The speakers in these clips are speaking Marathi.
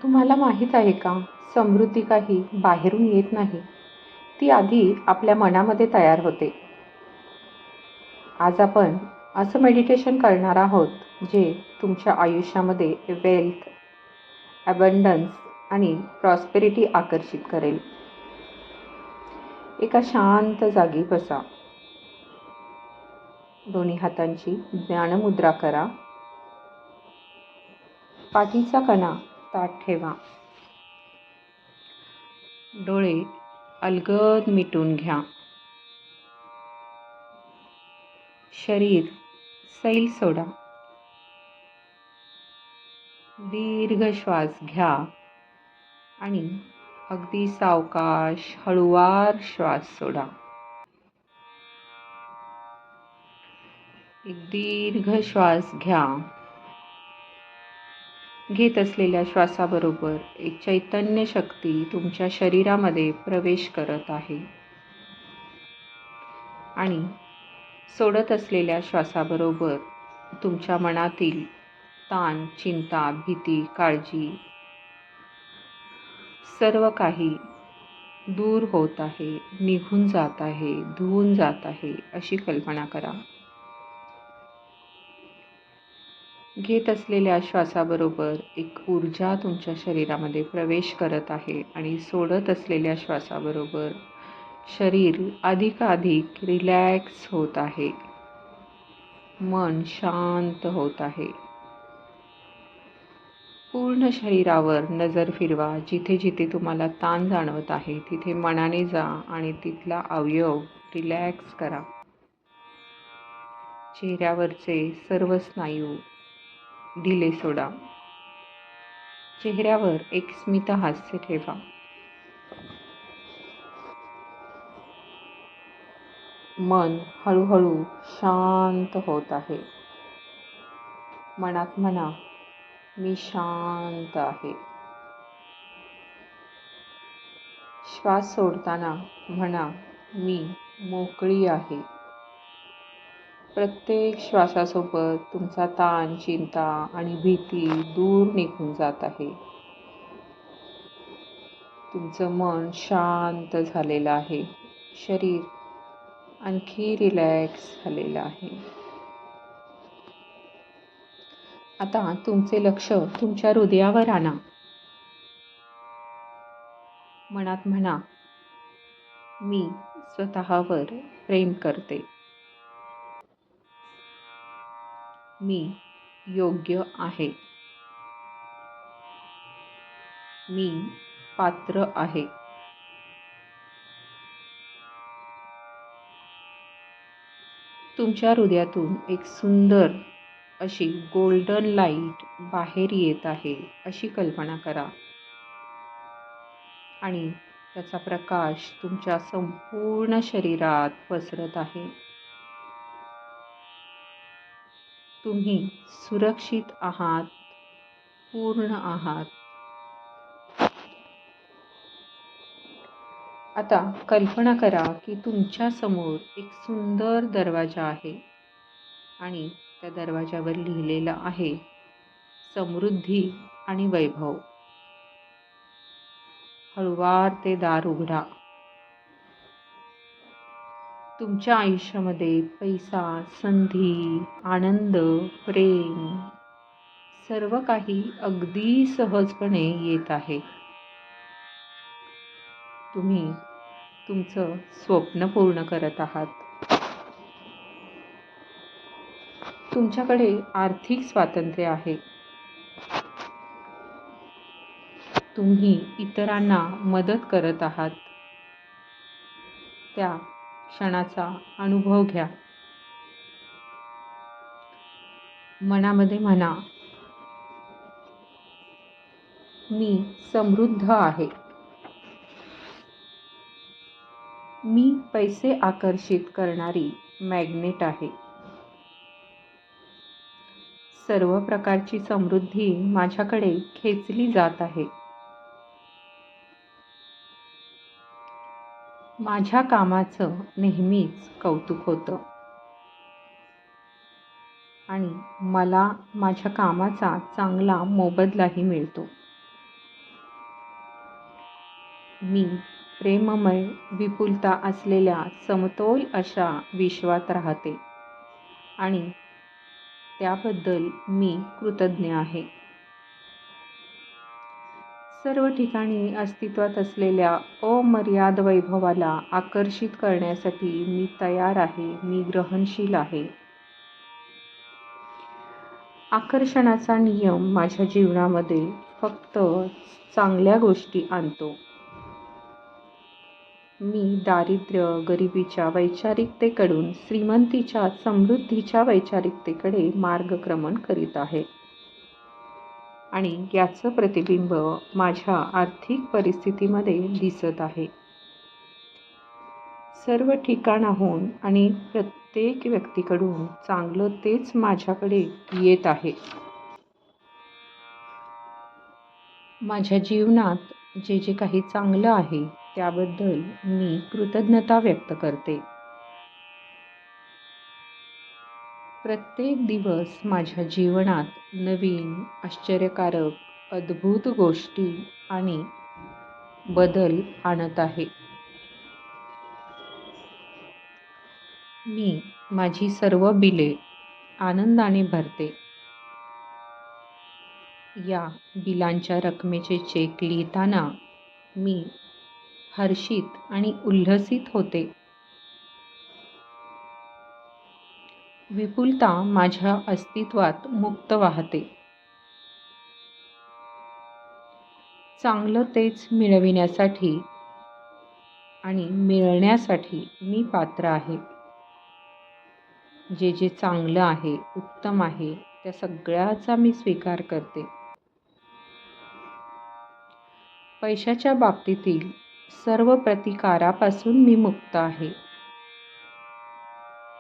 तुम्हाला माहीत आहे का, समृद्धी काही बाहेरून येत नाही, ती आधी आपल्या मनामध्ये तयार होते. आज आपण असं मेडिटेशन करणार आहोत, जे तुमच्या आयुष्यामध्ये वेल्थ, अबंडन्स आणि प्रॉस्पेरिटी आकर्षित करेल. एका शांत जागी बसा. दोन्ही हातांची ज्ञानमुद्रा करा. पाठीचा कणा ताठ ठेवा. डोळे अलगद मिटून घ्या. शरीर सैल सोडा. दीर्घ श्वास घ्या आणि अगदी सावकाश हळूवार श्वास सोडा. एक दीर्घ श्वास घ्या. घेत असलेल्या श्वासाबरोबर एक चैतन्य शक्ती तुमच्या शरीरामध्ये प्रवेश करत आहे आणि सोडत असलेल्या श्वासाबरोबर तुमच्या मनातील ताण, चिंता, भीती, काळजी सर्व काही दूर होत आहे, निघून जात आहे, धुवून जात आहे अशी कल्पना करा. घेत असलेल्या श्वासाबरोबर एक ऊर्जा तुमच्या शरीरामध्ये प्रवेश करत आहे आणि सोडत असलेल्या श्वासाबरोबर शरीर अधिकाधिक रिलॅक्स होत आहे. मन शांत होत आहे. पूर्ण शरीरावर नजर फिरवा. जिथे जिथे तुम्हाला ताण जाणवत आहे तिथे मनाने जा आणि तिथला अवयव रिलॅक्स करा. चेहऱ्यावरचे सर्व स्नायू ढिले सोडा. चेहऱ्यावर एक स्मित हास्य ठेवा. मन हळूहळू शांत होत आहे. मनात म्हणा, मी शांत आहे. श्वास सोडताना म्हणा, मी मोकळी आहे. प्रत्येक श्वासासोबत तुमचा ताण, चिंता आणि भीती दूर निघून जात आहे. तुमचं मन शांत झालेलं आहे. शरीर आणखी रिलॅक्स झालेलं आहे. आता तुमचे लक्ष तुमच्या हृदयावर आणा. मनात म्हणा, मी स्वतःवर प्रेम करते. मी योग्य आहे. मी पात्र आहे. तुमच्या हृदयातून एक सुंदर अशी गोल्डन लाईट बाहेर येत आहे अशी कल्पना करा आणि त्याचा प्रकाश तुमच्या संपूर्ण शरीरात पसरत आहे. तुम्ही सुरक्षित आहात, पूर्ण आहात. आता कल्पना करा की तुमच्या समोर एक सुंदर दरवाजा आहे आणि त्या दरवाजावर लिहिलेलं आहे, समृद्धी आणि वैभव. हळूवार ते दार उघडा. तुमच्या आयुष्यामध्ये पैसा, संधी, आनंद, प्रेम सर्व काही अगदी सहजपणे येत आहे. तुम्ही तुमचं स्वप्न पूर्ण करत आहात. तुमच्याकडे आर्थिक स्वातंत्र्य आहे. तुम्ही इतरांना मदत करत आहात. त्या क्षणाचा अनुभव घ्या. मनामध्ये म्हणा, मी समृद्ध आहे. मी पैसे आकर्षित करणारी मॅग्नेट आहे. सर्व प्रकारची समृद्धी माझ्याकडे खेचली जात आहे. माझ्या कामाचं नेहमीच कौतुक होतं आणि मला माझ्या कामाचा चांगला मोबदलाही मिळतो. मी प्रेममय विपुलता असलेल्या समतोल अशा विश्वात राहते आणि त्याबद्दल मी कृतज्ञ आहे. सर्व ठिकाणी अस्तित्वात असलेल्या अमर्याद वैभवाला आकर्षित करण्यासाठी मी तयार आहे. मी ग्रहणशील आहे. आकर्षणाचा नियम माझ्या जीवनामध्ये फक्त चांगल्या गोष्टी आणतो. मी दारिद्र्य, गरिबीच्या वैचारिकतेकडून श्रीमंतीच्या, समृद्धीच्या वैचारिकतेकडे मार्गक्रमण करीत आहे. आणि याचं प्रतिबिंब माझ्या आर्थिक परिस्थितीमध्ये दिसत आहे. सर्व ठिकाणाहून आणि प्रत्येक व्यक्तीकडून चांगलं तेच माझ्याकडे येत आहे. माझ्या जीवनात जे जे काही चांगलं आहे त्याबद्दल मी कृतज्ञता व्यक्त करते. प्रत्येक दिवस माझ्या जीवनात नवीन, आश्चर्यकारक, अद्भुत गोष्टी आणि बदल आणत आहे. मी माझी सर्व बिले आनंदाने भरते. या बिलांच्या रकमेचे चेक लिहिताना मी हर्षित आणि उल्हसित होते. विपुलता माझ्या अस्तित्वात मुक्त वाहते. चांगलं तेच मिळविण्यासाठी आणि मिळण्यासाठी मी पात्र आहे. जे जे चांगलं आहे, उत्तम आहे, त्या सगळ्याचा मी स्वीकार करते. पैशाच्या बाबतीतील सर्व प्रतिकारापासून मी मुक्त आहे.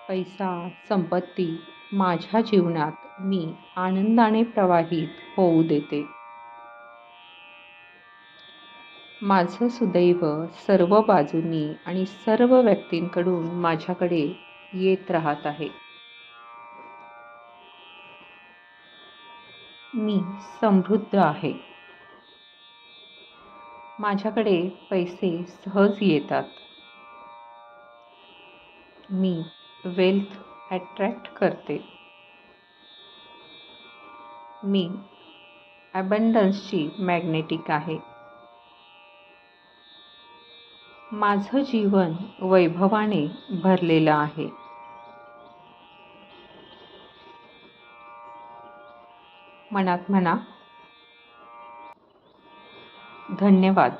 पैसा, संपत्ती माझ्या जीवनात मी आनंदाने प्रवाहित होऊ देते. माझं सुदैव सर्व बाजूंनी आणि सर्व व्यक्तींकडून माझ्याकडे येत राहत आहे. मी समृद्ध आहे. माझ्याकडे पैसे सहज येतात. मी वेल्थ अट्रॅक्ट करते. मी अबंडन्सची मॅग्नेटिक आहे. माझं जीवन वैभवाने भरलेलं आहे. मनात म्हणा, धन्यवाद.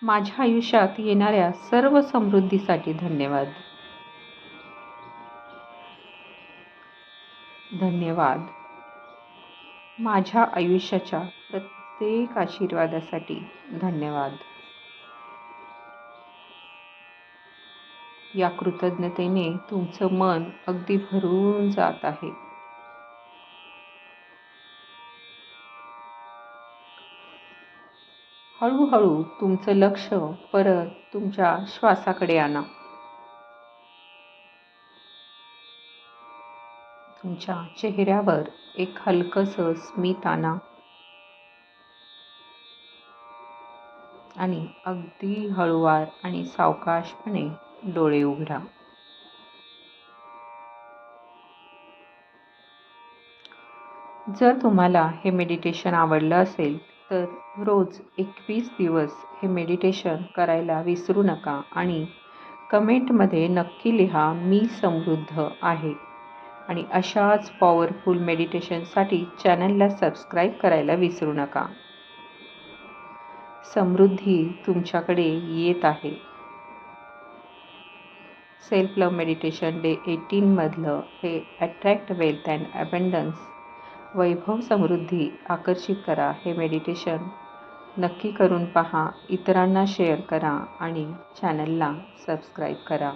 माझ्या आयुष्यात येणाऱ्या सर्व समृद्धीसाठी धन्यवाद. धन्यवाद. माझ्या आयुष्याच्या प्रत्येक आशीर्वादासाठी धन्यवाद. या कृतज्ञतेने तुमचं मन अगदी भरून जात आहे. हळूहळू तुमचं लक्ष परत तुमच्या श्वासाकडे आणा. तुमच्या चेहऱ्यावर एक हलकंसं स्मित आणा आणि अगदी हळूवार आणि सावकाशपणे डोळे उघडा. जर तुम्हाला हे मेडिटेशन आवडलं असेल तर रोज 21 दिवस हे मेडिटेशन करायला विसरू नका आणि कमेंटमध्ये नक्की लिहा, मी समृद्ध आहे. आणि अशाच पॉवरफुल मेडिटेशनसाठी चॅनलला सबस्क्राईब करायला विसरू नका. समृद्धी तुमच्याकडे येत आहे. सेल्फ लव्ह मेडिटेशन डे 18 मधलं हे अट्रॅक्ट वेल्थ अँड अबंडन्स, वैभव समृद्धी आकर्षित करा, हे मेडिटेशन नक्की करून पहा. इतरांना शेअर करा आणि चॅनलला सबस्क्राईब करा.